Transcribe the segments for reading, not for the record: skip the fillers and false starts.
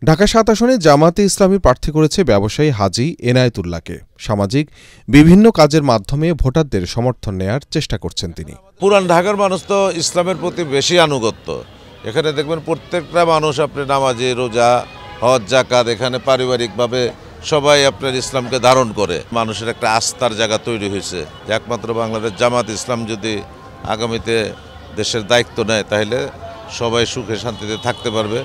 ঢাকা ৭ আসনে জামায়াতে ইসলামী প্রার্থী করেছে ব্যবসায়ী হাজী এনায়েতুল্লাহকে। সামাজিক বিভিন্ন কাজের মাধ্যমে ভোটারদের সমর্থন নেয়ার চেষ্টা করছেন তিনি। পুরান ঢাকার মানুষ তো ইসলামের প্রতি বেশি আনুগত্য। এখানে দেখবেন প্রত্যেকটা মানুষ আপনি নামাজি, রোজা, হজ, যাকাত, এখানে পারিবারিকভাবে সবাই আপনার ইসলামকে ধারণ করে। মানুষের একটা আস্থার জায়গা তৈরি হয়েছে যে একমাত্র বাংলাদেশ জামাত ইসলাম যদি আগামীতে দেশের দায়িত্ব নেয় তাহলে সবাই সুখে শান্তিতে থাকতে পারবে,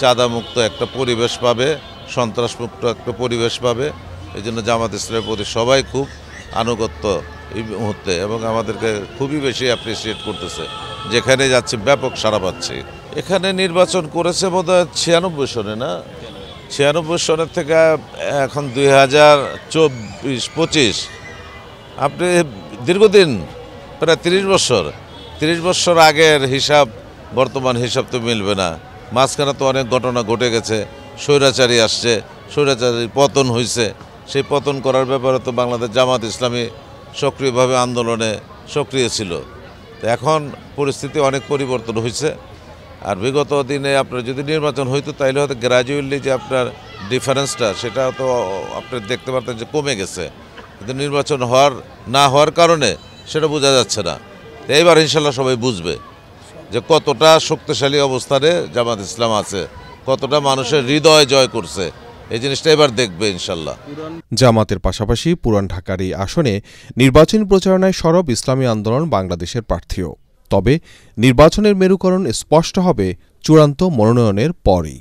চাঁদামুক্ত একটা পরিবেশ পাবে, সন্ত্রাসমুক্ত একটা পরিবেশ পাবে। এই জন্য জামাত ইসলামের প্রতি সবাই খুব আনুগত্য এই মুহূর্তে এবং আমাদেরকে খুবই বেশি অ্যাপ্রিসিয়েট করতেছে। যেখানে যাচ্ছে ব্যাপক সাড়া পাচ্ছে। এখানে নির্বাচন করেছে বোধহয় 96 সনে, না 96 সনের থেকে এখন 2024-25 আপনি দীর্ঘদিন প্রায় 30 বছর আগের হিসাব বর্তমান হিসাব তো মিলবে না। মাঝখানে তো অনেক ঘটনা ঘটে গেছে, স্বৈরাচারী আসছে, স্বৈরাচারীর পতন হয়েছে। সেই পতন করার ব্যাপারে তো বাংলাদেশ জামাত ইসলামী সক্রিয়ভাবে আন্দোলনে সক্রিয় ছিল। এখন পরিস্থিতি অনেক পরিবর্তন হয়েছে। আর বিগত দিনে আপনার যদি নির্বাচন হইতো তাইলে হয়তো গ্র্যাজুয়ালি যে আপনার ডিফারেন্সটা সেটা তো আপনি দেখতে পারতেন যে কমে গেছে, কিন্তু নির্বাচন না হওয়ার কারণে সেটা বোঝা যাচ্ছে না। এইবার ইনশাল্লাহ সবাই বুঝবে যে কতটা শক্তিশালী অবস্থানে জামাত ইসলাম আছে, কতটা মানুষের হৃদয় জয় করছে। এই জিনিসটা এবার দেখবে ইনশাল্লাহ। জামাতের পাশাপাশি পুরান ঢাকার এই আসনে নির্বাচনী প্রচারণায় সরব ইসলামী আন্দোলন বাংলাদেশের প্রার্থীও। তবে নির্বাচনের মেরুকরণ স্পষ্ট হবে চূড়ান্ত মনোনয়নের পরই।